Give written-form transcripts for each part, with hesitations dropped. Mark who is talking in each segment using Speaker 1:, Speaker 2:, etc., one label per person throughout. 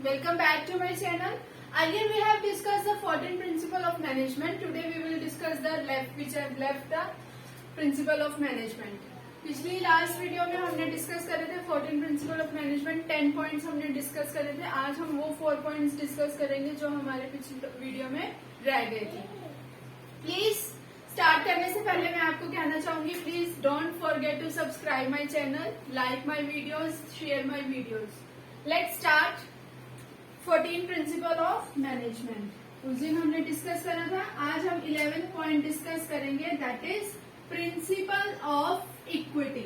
Speaker 1: Welcome back to my channel. Earlier we have discussed the 14 principle of management. Today we will discuss the which have left the principle of management. पिछली last video में हमने discuss करे थे 14 principle of management, 10 points हमने discuss करे थे. आज हम वो 4 पॉइंट्स डिस्कस करेंगे जो हमारे पिछली वीडियो में रह गए थे. प्लीज स्टार्ट करने से पहले मैं आपको कहना चाहूंगी, please don't forget to subscribe my channel, like my videos, share my videos. Let's start 14 principle of management. उस दिन हमने डिस्कस करा था. आज हम 11 पॉइंट डिस्कस करेंगे, that is principle of equity.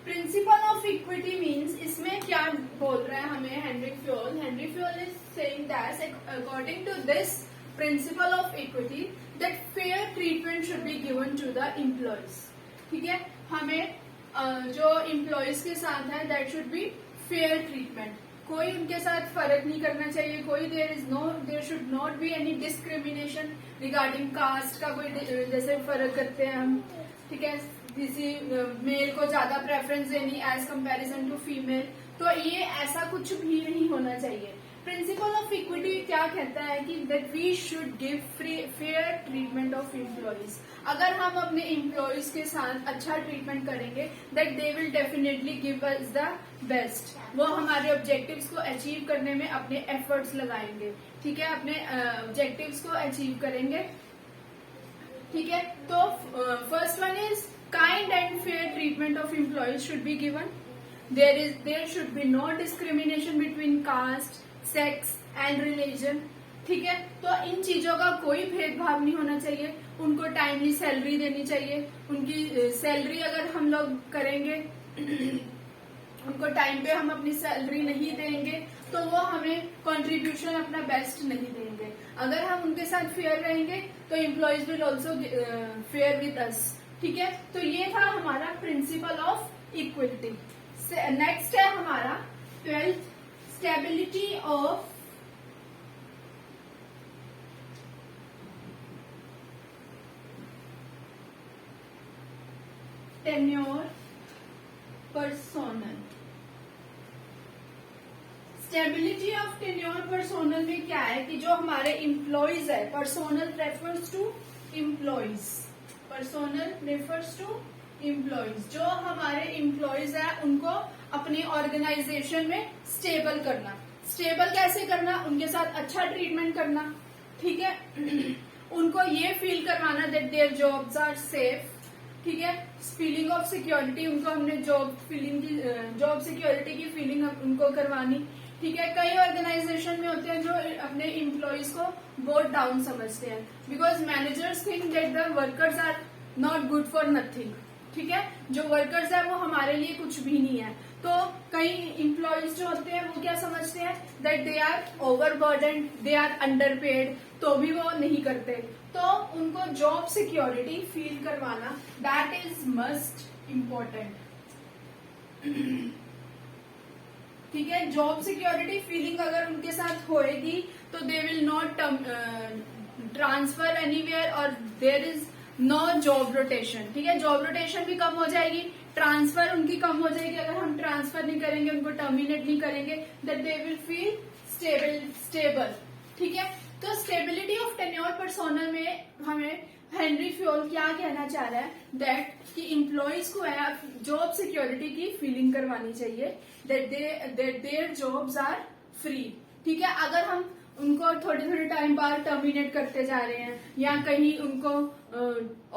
Speaker 1: Principle of equity means, इसमें क्या बोल रहा है हमें Henri Fayol. Henri Fayol is saying that according to this principle of equity that fair treatment should be given to the employees. ठीक है, हमें जो एम्प्लॉयज के साथ है that should be fair treatment. कोई उनके साथ फर्क नहीं करना चाहिए. कोई there should not be any discrimination regarding caste का. कोई जैसे फर्क करते हैं हम, ठीक है, किसी मेल को ज्यादा प्रेफरेंस देनी एज कंपैरिजन टू फीमेल, तो ये ऐसा कुछ भी नहीं होना चाहिए. प्रिंसिपल ऑफ इक्विटी क्या कहता है कि that we should give fair treatment of employees. अगर हम अपने एम्प्लॉयज के साथ अच्छा ट्रीटमेंट करेंगे that they will definitely give us the best. वो हमारे ऑब्जेक्टिव्स को अचीव करने में अपने एफर्ट्स लगाएंगे. ठीक है, अपने ऑब्जेक्टिव्स को अचीव करेंगे. ठीक है, तो first one is kind and fair treatment of employees should be given. There should be no discrimination between caste, sex and religion. ठीक है, तो इन चीजों का कोई भेदभाव नहीं होना चाहिए. उनको टाइमली सैलरी देनी चाहिए. उनकी सैलरी अगर हम लोग करेंगे उनको टाइम पे हम अपनी सैलरी नहीं देंगे तो वो हमें कंट्रीब्यूशन अपना बेस्ट नहीं देंगे. अगर हम उनके साथ फेयर रहेंगे तो employees will also fair with us. ठीक है, तो ये था हमारा प्रिंसिपल ऑफ इक्विटी. नेक्स्ट है हमारा 12th, stability of tenure personnel. Stability of tenure personnel में क्या है कि जो हमारे एम्प्लॉयज है, personnel refers to employees, personnel refers to employees. जो हमारे एम्प्लॉयज है उनको अपनी ऑर्गेनाइजेशन में स्टेबल करना. स्टेबल कैसे करना? उनके साथ अच्छा ट्रीटमेंट करना. ठीक है, उनको ये फील करवाना that their jobs are safe. ठीक है, फीलिंग ऑफ सिक्योरिटी, उनको हमने जॉब सिक्योरिटी की फीलिंग उनको करवानी. ठीक है, कई ऑर्गेनाइजेशन में होते हैं जो अपने एम्प्लॉयज को बहुत डाउन समझते हैं because managers think that the workers are not good for nothing. ठीक है, जो वर्कर्स है वो हमारे लिए कुछ भी नहीं है. तो कई एम्प्लॉयज जो होते हैं वो क्या समझते हैं that they are overburden, they are underpaid, तो भी वो नहीं करते. तो उनको जॉब सिक्योरिटी फील करवाना दैट इज मस्ट इम्पोर्टेंट. ठीक है, जॉब सिक्योरिटी फीलिंग अगर उनके साथ होएगी तो they will not transfer anywhere और there is no job rotation. ठीक है, जॉब रोटेशन भी कम हो जाएगी, ट्रांसफर उनकी कम हो जाएगी. अगर हम ट्रांसफर नहीं करेंगे, उनको टर्मिनेट नहीं करेंगे, that they will feel stable. ठीक है, तो स्टेबिलिटी ऑफ टेन्योर पर्सोनल में हमें हेनरी फ्योल क्या कहना चाह रहा है दैट कि एम्प्लॉयज को है जॉब सिक्योरिटी की फीलिंग करवानी चाहिए, that their jobs are free. ठीक है, अगर हम उनको थोड़े टाइम बाद टर्मिनेट करते जा रहे हैं या कहीं उनको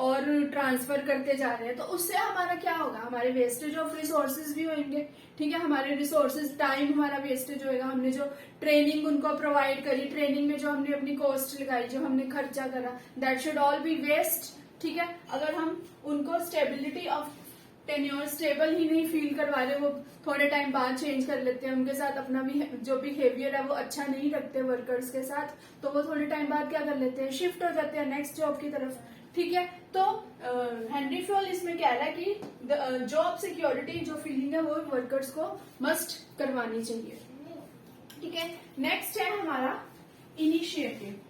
Speaker 1: और ट्रांसफर करते जा रहे हैं तो उससे हमारा क्या होगा? हमारे वेस्टेज ऑफ रिसोर्सेज भी होंगे. ठीक है, हमारे रिसोर्सेज, टाइम हमारा वेस्टेज होएगा. हमने जो ट्रेनिंग उनको प्रोवाइड करी, ट्रेनिंग में जो हमने अपनी कॉस्ट लगाई, जो हमने खर्चा करा, that should all be waste. ठीक है, अगर हम उनको स्टेबिलिटी ऑफ टेन्योर स्टेबल ही नहीं फील करवा रहे, वो थोड़े टाइम बाद चेंज कर लेते हैं, उनके साथ अपना भी जो बिहेवियर है वो अच्छा नहीं रखते वर्कर्स के साथ, तो वो थोड़े टाइम बाद क्या कर लेते हैं? शिफ्ट हो जाते हैं नेक्स्ट जॉब की तरफ. ठीक है, तो हेनरी फ्योल इसमें कह रहा है कि जॉब सिक्योरिटी जो फीलिंग है वो वर्कर्स को मस्ट करवानी चाहिए. ठीक है, नेक्स्ट है हमारा इनिशिएटिव.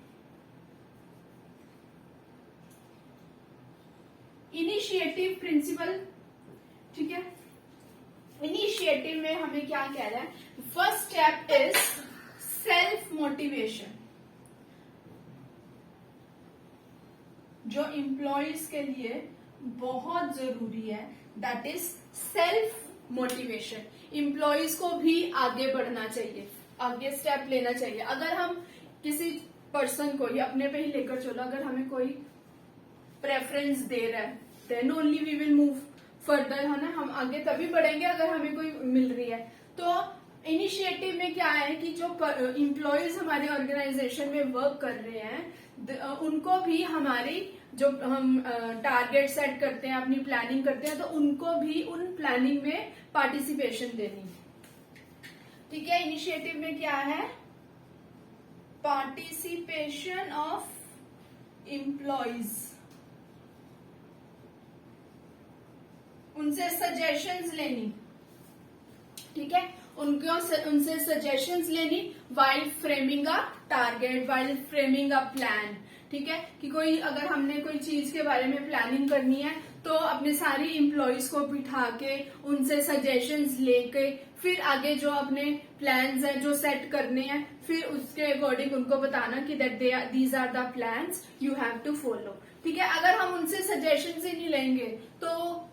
Speaker 1: इनिशिएटिव प्रिंसिपल, ठीक है। इनिशिएटिव में हमें क्या कह रहा है, first step is self motivation. जो एम्प्लॉयज के लिए बहुत जरूरी है, that is self motivation. Employees को भी आगे बढ़ना चाहिए, आगे स्टेप लेना चाहिए। अगर हम किसी पर्सन को, या अपने पे ही लेकर चलो, अगर हमें कोई प्रेफरेंस दे रहा है, then only we will move further, है ना। हम आगे तभी बढ़ेंगे अगर हमें कोई मिल रही है। तो इनिशिएटिव में क्या है कि जो एम्प्लॉयज हमारे ऑर्गेनाइजेशन में वर्क कर रहे हैं, उनको भी हमारी जो हम टारगेट सेट करते हैं, अपनी प्लानिंग करते हैं, तो उनको भी उन प्लानिंग में पार्टिसिपेशन देनी, ठीक है। इनिशिएटिव में क्या है, पार्टिसिपेशन ऑफ एम्प्लॉयज, उनसे सजेशंस लेनी, ठीक है। उनसे सजेशंस लेनी while framing a target, while framing a plan, ठीक है। कि कोई, अगर हमने कोई चीज के बारे में प्लानिंग करनी है, तो अपने सारी एम्प्लॉयज को बिठा के उनसे सजेशंस लेके फिर आगे जो अपने प्लान्स हैं जो सेट करने हैं, फिर उसके अकॉर्डिंग उनको बताना कि that these are the plans you have to follow, ठीक है। अगर हम उनसे सजेशंस ही नहीं लेंगे तो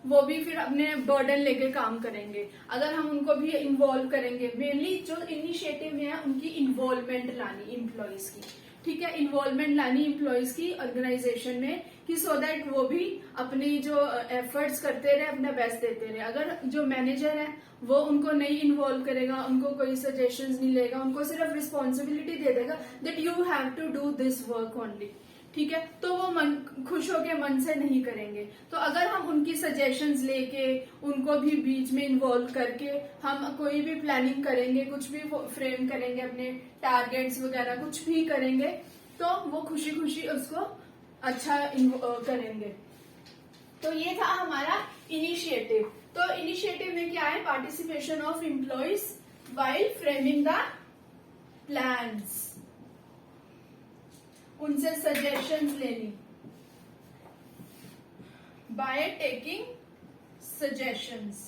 Speaker 1: वो भी फिर अपने बर्डन लेके काम करेंगे। अगर हम उनको भी इन्वॉल्व करेंगे, मेनली जो इनिशिएटिव में है उनकी इन्वॉल्वमेंट लानी एम्प्लॉयज की, ठीक है। इन्वॉल्वमेंट लानी एम्प्लॉयज की ऑर्गेनाइजेशन में, कि सो दैट वो भी अपनी जो एफर्ट्स करते रहे, अपना बेस्ट देते रहे। अगर जो मैनेजर है वो उनको नहीं इन्वॉल्व करेगा, उनको कोई सजेशंस नहीं लेगा, उनको सिर्फ रिस्पॉन्सिबिलिटी दे देगा that you have to do this work only, ठीक है, तो वो मन खुश होके मन से नहीं करेंगे। तो अगर हम उनकी सजेशंस लेके उनको भी बीच में इन्वॉल्व करके हम कोई भी प्लानिंग करेंगे, कुछ भी फ्रेम करेंगे, अपने टारगेट्स वगैरह कुछ भी करेंगे, तो वो खुशी खुशी उसको अच्छा करेंगे। तो ये था हमारा इनिशिएटिव। तो इनिशिएटिव में क्या है, participation of employees while framing the plans, उनसे सजेशंस लेनी, बाय टेकिंग सजेशंस,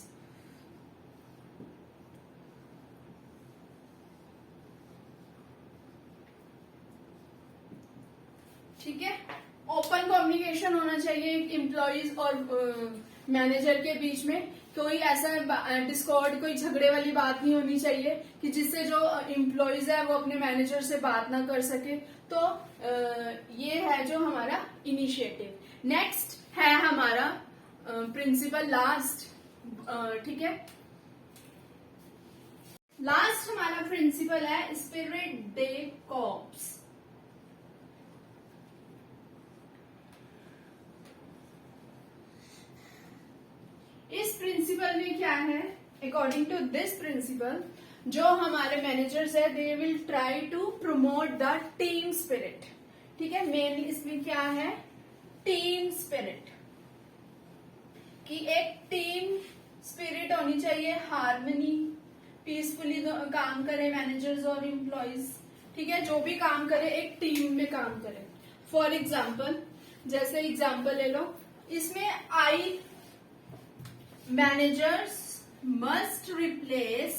Speaker 1: ठीक है। ओपन कम्युनिकेशन होना चाहिए एम्प्लॉयज और मैनेजर के बीच में। कोई ऐसा डिस्कॉर्ड, कोई झगड़े वाली बात नहीं होनी चाहिए कि जिससे जो एम्प्लॉयज है वो अपने मैनेजर से बात ना कर सके। तो ये है जो हमारा इनिशिएटिव। नेक्स्ट है हमारा प्रिंसिपल, लास्ट, ठीक है। लास्ट हमारा प्रिंसिपल है स्पिरिट दे कॉर्प्स। इस प्रिंसिपल में क्या है, अकॉर्डिंग टू दिस प्रिंसिपल, जो हमारे मैनेजर्स है they will try to promote the team spirit, ठीक है। मेनली इसमें क्या है, टीम स्पिरिट, कि एक टीम स्पिरिट होनी चाहिए, हार्मनी, पीसफुली काम करे मैनेजर्स और एम्प्लॉयज, ठीक है। जो भी काम करे एक टीम में काम करे। फॉर एग्जाम्पल, जैसे एग्जाम्पल ले लो, इसमें आई managers must replace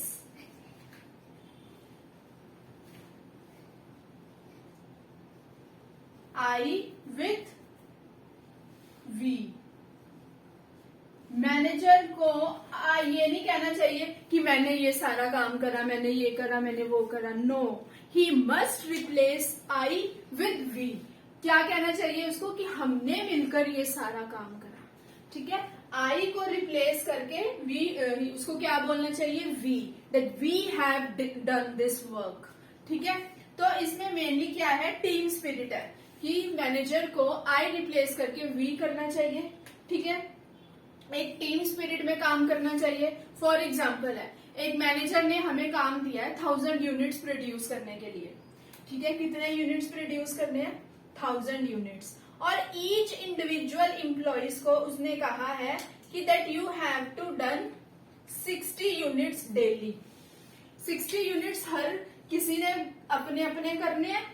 Speaker 1: I with V। Manager को ये नहीं कहना चाहिए कि मैंने ये सारा काम करा, मैंने ये करा, मैंने वो करा। No, he must replace I with we. क्या कहना चाहिए उसको, कि हमने मिलकर ये सारा काम करा, ठीक है। आई को रिप्लेस करके वी, उसको क्या बोलना चाहिए, we, that we have done this work, ठीक है। तो इसमें मेनली क्या है, टीम स्पिरिट है, कि मैनेजर को आई रिप्लेस करके वी करना चाहिए, ठीक है। एक टीम स्पिरिट में काम करना चाहिए। फॉर एग्जाम्पल है, एक मैनेजर ने हमें काम दिया है 1000 यूनिट्स प्रोड्यूस करने के लिए, ठीक है। कितने यूनिट्स प्रोड्यूस करने हैं, 1000 यूनिट्स। और ईच इंडिविजुअल एम्प्लॉयज को उसने कहा है कि that you have to done 60 units daily. 60 units हर किसी ने अपने अपने करने हैं,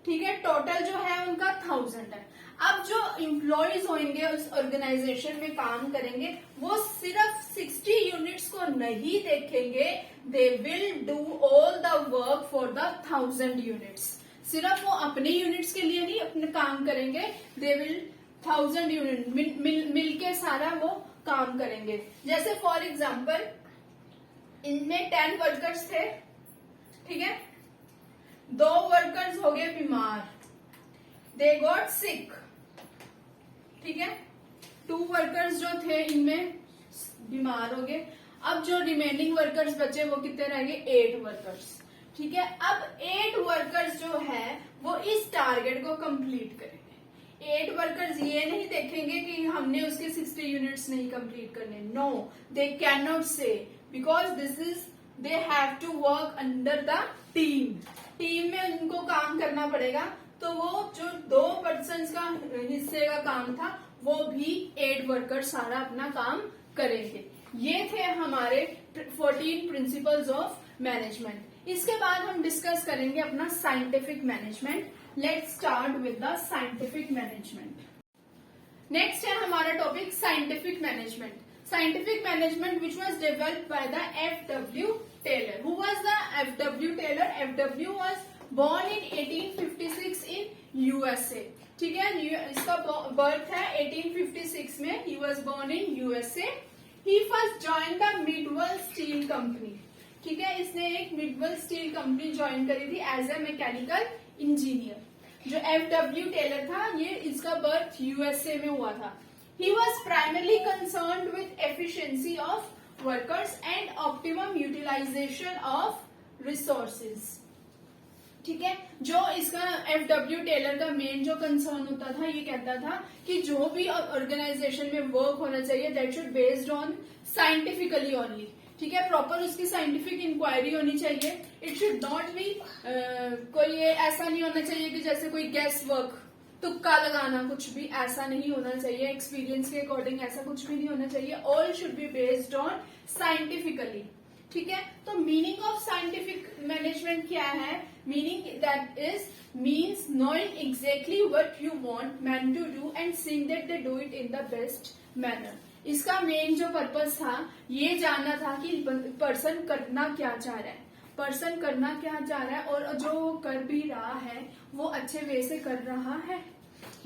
Speaker 1: ठीक है। टोटल जो है उनका 1000 है। अब जो इम्प्लॉयज होंगे उस ऑर्गेनाइजेशन में काम करेंगे वो सिर्फ 60 यूनिट्स को नहीं देखेंगे, they will do all the work for the 1000 units. सिर्फ वो अपने यूनिट्स के लिए नहीं अपने काम करेंगे, दे विल 1000 यूनिट मिलके सारा वो काम करेंगे। जैसे फॉर एग्जाम्पल इनमें 10 वर्कर्स थे, ठीक है, 2 वर्कर्स हो गए बीमार, दे गॉट सिक, ठीक है, 2 वर्कर्स जो थे इनमें बीमार हो गए। अब जो रिमेनिंग वर्कर्स बचे वो कितने रह गए, 8 वर्कर्स, ठीक है। अब 8 वर्कर्स जो है वो इस टारगेट को कंप्लीट करेंगे। 8 वर्कर्स ये नहीं देखेंगे कि हमने उसके 60 यूनिट्स नहीं कंप्लीट करने, no, they can not say, because this is they have to work under the team. Team में उनको काम करना पड़ेगा, तो वो जो 2 पर्सन का हिस्से का काम था वो भी 8 वर्कर सारा अपना काम करेंगे। ये थे हमारे 14 प्रिंसिपल्स ऑफ मैनेजमेंट। इसके बाद हम डिस्कस करेंगे अपना scientific management. Let's start with the scientific management. Next है हमारा topic scientific management. Scientific management which was developed by the F.W. Taylor. Who was the F.W. Taylor? F.W. was born in 1856 in USA. ठीक है, इसका birth है 1856 में, he was born in USA. He first joined the Midwell Steel Company. ठीक है, इसने एक Midvale steel company join करी थी एज ए मैकेनिकल इंजीनियर। जो F.W. टेलर था ये इसका बर्थ यूएसए में हुआ था। He was primarily concerned with efficiency of workers and optimum utilization of resources. ठीक है, जो इसका F.W. टेलर का मेन जो कंसर्न होता था, ये कहता था कि जो भी ऑर्गेनाइजेशन में वर्क होना चाहिए that should based on scientifically only. ठीक है, प्रॉपर उसकी साइंटिफिक इंक्वायरी होनी चाहिए। इट शुड नॉट बी कोई ऐसा नहीं होना चाहिए कि जैसे कोई गेस वर्क, तुक्का लगाना, कुछ भी ऐसा नहीं होना चाहिए। एक्सपीरियंस के अकॉर्डिंग ऐसा कुछ भी नहीं होना चाहिए। All should be based on scientifically. ठीक है, तो मीनिंग ऑफ साइंटिफिक मैनेजमेंट क्या है? Meaning that is means knowing exactly what you want man to do and seeing that they do it in the best manner. इसका main जो purpose था ये जानना था कि पर्सन करना क्या चाह रहा है, पर्सन करना क्या चाह रहा है और जो वो कर भी रहा है वो अच्छे वे से कर रहा है।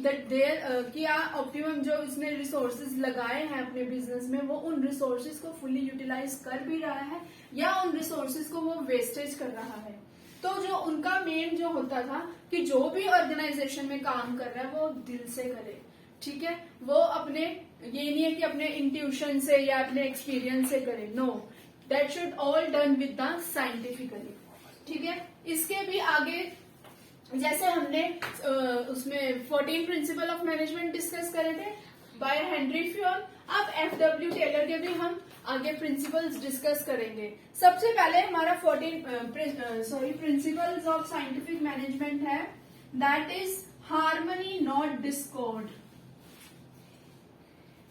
Speaker 1: दैट देयर क्या ऑप्टिमम जो इसने रिसोर्सेज लगाए हैं अपने बिजनेस में वो उन रिसोर्सेज को फुली यूटिलाइज कर भी रहा है या उन रिसोर्सेज को वो वेस्टेज कर रहा है। तो जो उनका मेन जो होता था कि जो भी ऑर्गेनाइजेशन में काम कर रहा है वो दिल से करे। ठीक है, वो अपने ये नहीं है कि अपने इंट्यूशन से या अपने एक्सपीरियंस से करे, no, that should all done with the scientifically. ठीक है, इसके भी आगे जैसे हमने उसमें 14 प्रिंसिपल ऑफ मैनेजमेंट डिस्कस करे थे बाय हेनरी फ्योल, अब F.W. टेलर के भी हम आगे प्रिंसिपल्स डिस्कस करेंगे। सबसे पहले हमारा 14 प्रिंसिपल्स ऑफ साइंटिफिक मैनेजमेंट है, that is harmony not Discord.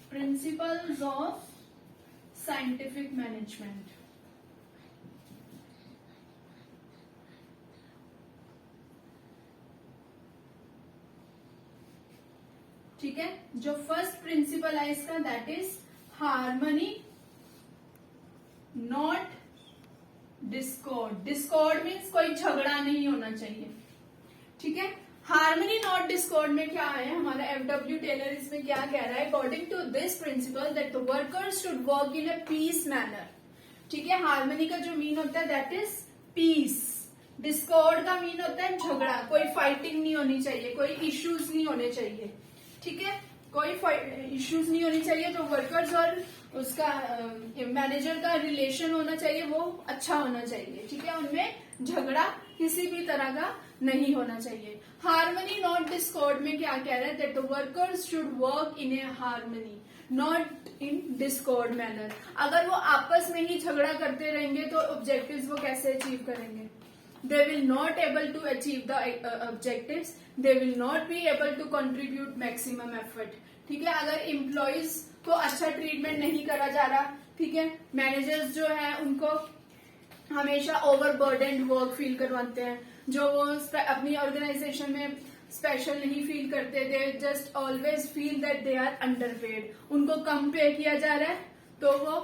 Speaker 1: Principles of scientific management. ठीक है, जो फर्स्ट प्रिंसिपल है इसका that is harmony not Discord. Discord means कोई झगड़ा नहीं होना चाहिए। ठीक है, हार्मनी नॉट डिस्कॉर्ड में क्या है हमारा F.W. टेलर इसमें क्या कह रहा है? According to this principle that the workers should work in a peace manner. ठीक है, हार्मनी का जो मीन होता है दैट इज पीस। डिस्कॉर्ड का मीन होता है झगड़ा, कोई फाइटिंग नहीं होनी चाहिए, कोई इश्यूज नहीं होने चाहिए। ठीक है, कोई इश्यूज नहीं होनी चाहिए। जो वर्कर्स और उसका मैनेजर का रिलेशन होना चाहिए वो अच्छा होना चाहिए। ठीक है, उनमें झगड़ा किसी भी तरह का नहीं होना चाहिए। हार्मनी नॉट डिस्कॉर्ड में क्या कह रहा है? That the workers should work in a harmony not in Discord manner. अगर वो आपस में ही झगड़ा करते रहेंगे तो ऑब्जेक्टिव्स वो कैसे अचीव करेंगे? They will not able to achieve the objectives. They will not be able to contribute maximum effort. ठीक है, अगर एम्प्लॉयज को अच्छा ट्रीटमेंट नहीं करा जा रहा, ठीक है, मैनेजर्स जो है उनको हमेशा ओवरबर्डन्ड वर्क फील करवाते हैं, जो वो अपनी ऑर्गेनाइजेशन में स्पेशल नहीं फील करते, they just always feel that they are underpaid, उनको कम पे किया जा रहा है तो वो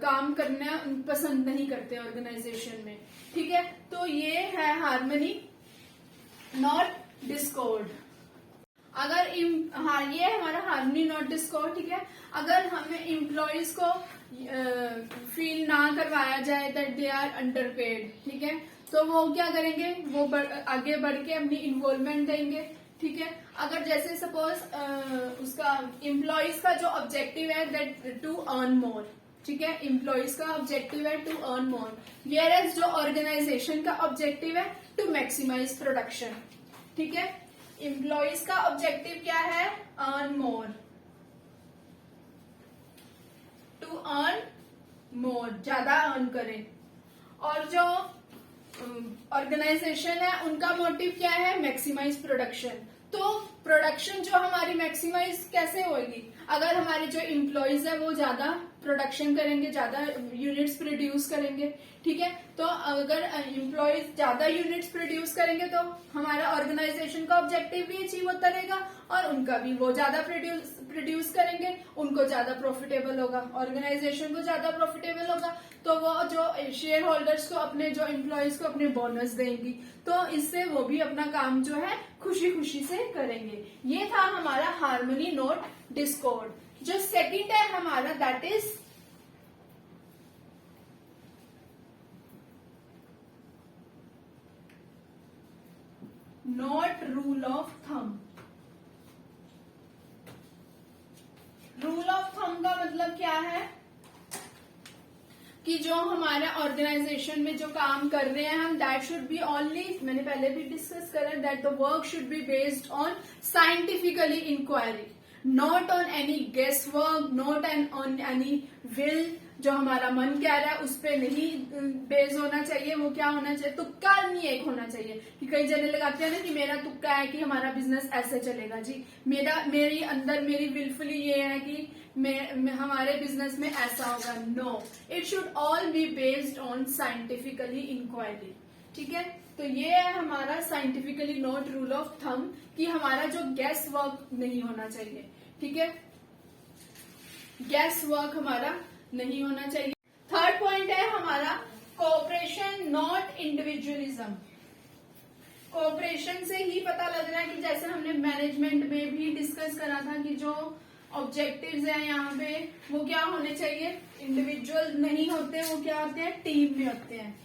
Speaker 1: काम करना पसंद नहीं करते ऑर्गेनाइजेशन में। ठीक है, तो ये है हार्मनी नॉट डिस्कॉर्ड। अगर हाँ, ये हमारा हार्मनी नॉट डिस्कॉर्ड। ठीक है, अगर हमें एम्प्लॉयज को फील ना करवाया जाए दैट दे आर अंडरपेड, ठीक है, तो वो क्या करेंगे, वो आगे बढ़ के अपनी इन्वॉल्वमेंट देंगे। ठीक है, अगर जैसे सपोज उसका एम्प्लॉयज का जो ऑब्जेक्टिव है दैट टू अर्न मोर, ठीक है, एम्प्लॉयज का ऑब्जेक्टिव है to earn more, whereas जो ऑर्गेनाइजेशन का ऑब्जेक्टिव है टू मैक्सिमाइज प्रोडक्शन। ठीक है, एम्प्लॉयज का ऑब्जेक्टिव क्या है, earn more, to earn more, ज्यादा अर्न करें, और जो ऑर्गेनाइजेशन है उनका मोटिव क्या है, मैक्सिमाइज प्रोडक्शन। तो प्रोडक्शन जो हमारी मैक्सिमाइज कैसे होगी, अगर हमारे जो एम्प्लॉयज है वो ज्यादा प्रोडक्शन करेंगे, ज्यादा यूनिट्स प्रोड्यूस करेंगे। ठीक है, तो अगर एम्प्लॉयज ज्यादा यूनिट्स प्रोड्यूस करेंगे तो हमारा ऑर्गेनाइजेशन का ऑब्जेक्टिव भी अचीव होता रहेगा और उनका भी, वो ज्यादा प्रोड्यूस करेंगे, उनको ज्यादा प्रॉफिटेबल होगा, ऑर्गेनाइजेशन को ज्यादा प्रॉफिटेबल होगा, तो वो जो शेयर होल्डर्स को, अपने जो एम्प्लॉयज को अपने बोनस देंगी, तो इससे वो भी अपना काम जो है खुशी खुशी से करेंगे। ये था हमारा हार्मनी नॉट डिस्कॉर्ड। जो सेकंड है हमारा that is not rule of thumb. Rule of thumb का मतलब क्या है कि जो हमारे ऑर्गेनाइजेशन में जो काम कर रहे हैं हम, दैट शुड बी ओनली, मैंने पहले भी डिस्कस करा, that the work should be based on scientifically inquiry, not on any guesswork, not on any will, जो हमारा मन कह रहा है उस पर नहीं बेस होना चाहिए। वो क्या होना चाहिए, तुक्का नहीं एक होना चाहिए, कि कई जने लगाते हैं ना कि मेरा तुक्का है कि हमारा बिजनेस ऐसे चलेगा जी, मेरी अंदर मेरी विलफुली ये है कि हमारे बिजनेस में ऐसा होगा। No, it should all be based on scientifically inquiry. ठीक है, तो ये है हमारा scientifically not rule of thumb, कि हमारा जो गैस वर्क नहीं होना चाहिए। ठीक है, गैस वर्क हमारा नहीं होना चाहिए। थर्ड पॉइंट है हमारा कोऑपरेशन नॉट इंडिविजुअलिज्म। कोऑपरेशन से ही पता लग रहा है कि जैसे हमने मैनेजमेंट में भी डिस्कस करा था कि जो ऑब्जेक्टिव्स हैं यहाँ पे वो क्या होने चाहिए, इंडिविजुअल नहीं होते, वो क्या होते हैं, टीम में होते हैं।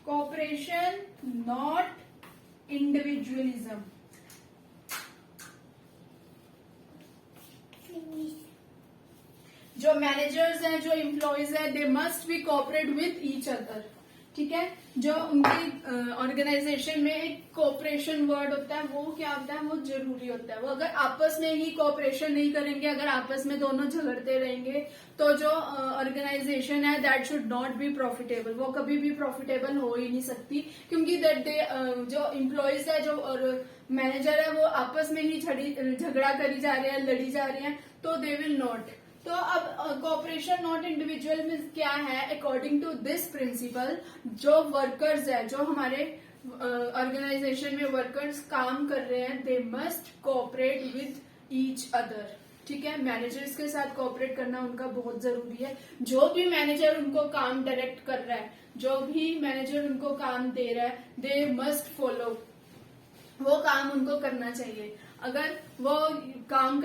Speaker 1: Cooperation not individualism. जो मैनेजर्स हैं, जो एम्प्लॉयज हैं, they must be cooperate with each other. ठीक है, जो उनकी ऑर्गेनाइजेशन में एक कोऑपरेशन वर्ड होता है, वो क्या होता है, वो जरूरी होता है। वो अगर आपस में ही कोऑपरेशन नहीं करेंगे, अगर आपस में दोनों झगड़ते रहेंगे, तो जो ऑर्गेनाइजेशन है that should not be profitable, वो कभी भी प्रॉफिटेबल हो ही नहीं सकती, क्योंकि दैट जो एम्प्लॉयज है, जो और मैनेजर है, वो आपस में ही झगड़ा करी जा रहे हैं, लड़ी जा रहे हैं, तो दे विल नॉट। तो अब कोऑपरेशन नॉट इंडिविजुअल में क्या है, अकॉर्डिंग टू दिस प्रिंसिपल, जो वर्कर्स है, जो हमारे ऑर्गेनाइजेशन में वर्कर्स काम कर रहे हैं, they must cooperate with each other. ठीक है, मैनेजर्स के साथ कोऑपरेट करना उनका बहुत जरूरी है। जो भी मैनेजर उनको काम डायरेक्ट कर रहा है, जो भी मैनेजर उनको काम दे रहा है, दे मस्ट फॉलो, वो काम उनको करना चाहिए। अगर वो काम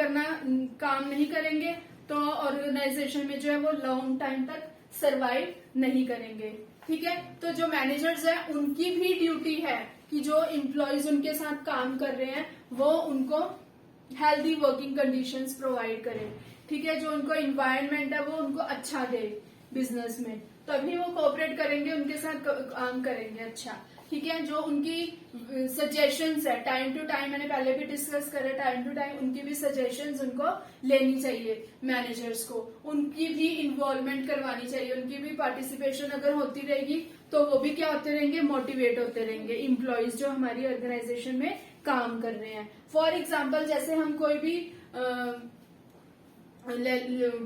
Speaker 1: नहीं करेंगे तो ऑर्गेनाइजेशन में जो है वो लॉन्ग टाइम तक सरवाइव नहीं करेंगे। ठीक है, तो जो मैनेजर्स हैं उनकी भी ड्यूटी है कि जो एम्प्लॉयज उनके साथ काम कर रहे हैं वो उनको हेल्दी वर्किंग कंडीशंस प्रोवाइड करें। ठीक है, जो उनको इन्वायरमेंट है वो उनको अच्छा दे बिजनेस में, तभी वो कोऑपरेट करेंगे, उनके साथ काम करेंगे अच्छा। ठीक है, जो उनकी सजेशंस है, टाइम टू टाइम, मैंने पहले भी डिस्कस करा, टाइम टू टाइम उनकी भी सजेशंस उनको लेनी चाहिए मैनेजर्स को, उनकी भी इन्वॉल्वमेंट करवानी चाहिए, उनकी भी पार्टिसिपेशन अगर होती रहेगी तो वो भी क्या होते रहेंगे, मोटिवेट होते रहेंगे एम्प्लॉयज जो हमारी ऑर्गेनाइजेशन में काम कर रहे हैं। फॉर एग्जाम्पल, जैसे हम कोई भी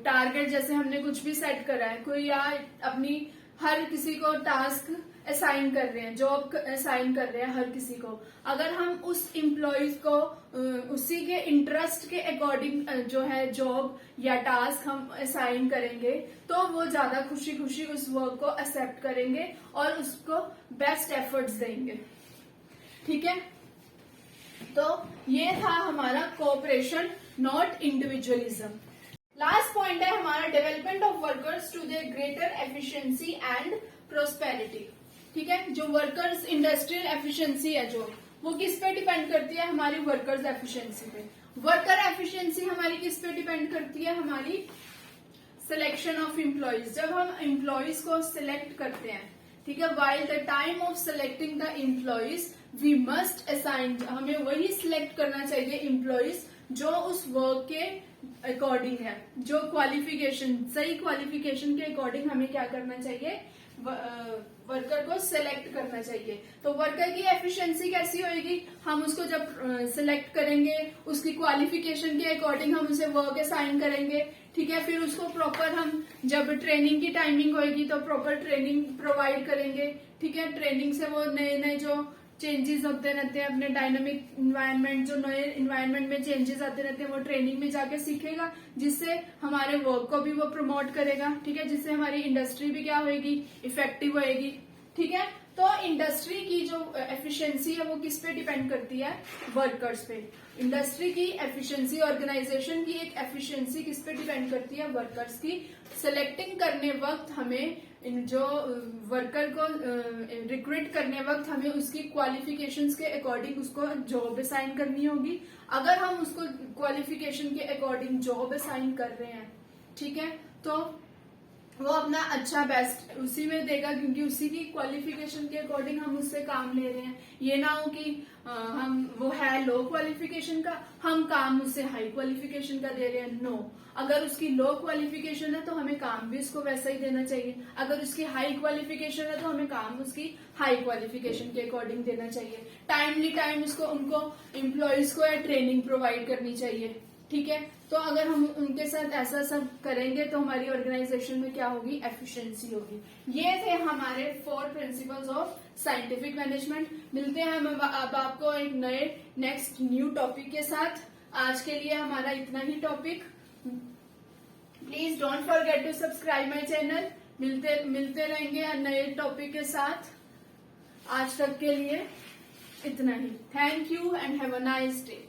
Speaker 1: टारगेट, जैसे हमने कुछ भी सेट करा है, कोई या अपनी हर किसी को टास्क असाइन कर रहे हैं, जॉब असाइन कर रहे हैं हर किसी को, अगर हम उस एम्प्लॉयज को उसी के इंटरेस्ट के अकॉर्डिंग जो है जॉब या टास्क हम असाइन करेंगे तो वो ज्यादा खुशी खुशी उस वर्क को एक्सेप्ट करेंगे और उसको बेस्ट एफर्ट्स देंगे। ठीक है, तो ये था हमारा cooperation not individualism. Last point है हमारा development of workers to their greater efficiency and prosperity. ठीक है, जो वर्कर्स इंडस्ट्रियल एफिशिएंसी है जो वो किस पे डिपेंड करती है, हमारी वर्कर्स एफिशिएंसी पे। वर्कर एफिशिएंसी हमारी किस पे डिपेंड करती है, हमारी सिलेक्शन ऑफ एम्प्लॉयज। जब हम एम्प्लॉयज को सिलेक्ट करते हैं, ठीक है, while the time of selecting the employees we must assign, हमें वही सिलेक्ट करना चाहिए एम्प्लॉयज जो उस वर्क के अकॉर्डिंग है, जो क्वालिफिकेशन, सही क्वालिफिकेशन के अकॉर्डिंग हमें क्या करना चाहिए, वर्कर को सिलेक्ट करना चाहिए। तो वर्कर की एफिशिएंसी कैसी होगी, हम उसको जब सिलेक्ट करेंगे उसकी क्वालिफिकेशन के अकॉर्डिंग हम उसे वर्क असाइन करेंगे। ठीक है, फिर उसको प्रॉपर हम जब ट्रेनिंग की टाइमिंग होगी तो प्रॉपर ट्रेनिंग प्रोवाइड करेंगे। ठीक है, ट्रेनिंग से वो नए नए जो चेंजेस होते रहते हैं, अपने डायनामिक इन्वायरमेंट, जो नए इन्वायरमेंट में चेंजेस आते रहते हैं वो ट्रेनिंग में जाके सीखेगा, जिससे हमारे वर्क को भी वो प्रमोट करेगा। ठीक है, जिससे हमारी इंडस्ट्री भी क्या होगी, इफेक्टिव होएगी। ठीक है, तो इंडस्ट्री की जो एफिशिएंसी है वो किस पे डिपेंड करती है, वर्कर्स पे। इंडस्ट्री की एफिशिएंसी, ऑर्गेनाइजेशन की एक एफिशिएंसी किस पे डिपेंड करती है, वर्कर्स की। सिलेक्टिंग करने वक्त हमें जो वर्कर को रिक्रूट करने वक्त हमें उसकी क्वालिफिकेशंस के अकॉर्डिंग उसको जॉब असाइन करनी होगी। अगर हम उसको क्वालिफिकेशन के अकॉर्डिंग जॉब असाइन कर रहे हैं, ठीक है, तो वो अपना अच्छा बेस्ट उसी में देगा, क्योंकि उसी की क्वालिफिकेशन के अकॉर्डिंग हम उससे काम ले रहे हैं। ये ना हो कि हम वो है लो क्वालिफिकेशन का, हम काम उससे हाई क्वालिफिकेशन का दे रहे हैं। नो, अगर उसकी लो क्वालिफिकेशन है तो हमें काम भी उसको वैसा ही देना चाहिए। अगर उसकी हाई क्वालिफिकेशन है तो हमें काम उसकी हाई क्वालिफिकेशन के अकॉर्डिंग देना चाहिए। टाइमली टाइम उसको उनको एम्प्लॉयज को ट्रेनिंग प्रोवाइड करनी चाहिए। ठीक है, तो अगर हम उनके साथ ऐसा सब करेंगे तो हमारी ऑर्गेनाइजेशन में क्या होगी, एफिशिएंसी होगी। ये थे हमारे 4 प्रिंसिपल्स ऑफ साइंटिफिक मैनेजमेंट। मिलते हैं हम अब आपको एक नए नेक्स्ट न्यू टॉपिक के साथ। आज के लिए हमारा इतना ही topic. Please don't forget to subscribe my channel. मिलते रहेंगे नए टॉपिक के साथ। आज तक के लिए इतना ही। Thank you and have a nice day.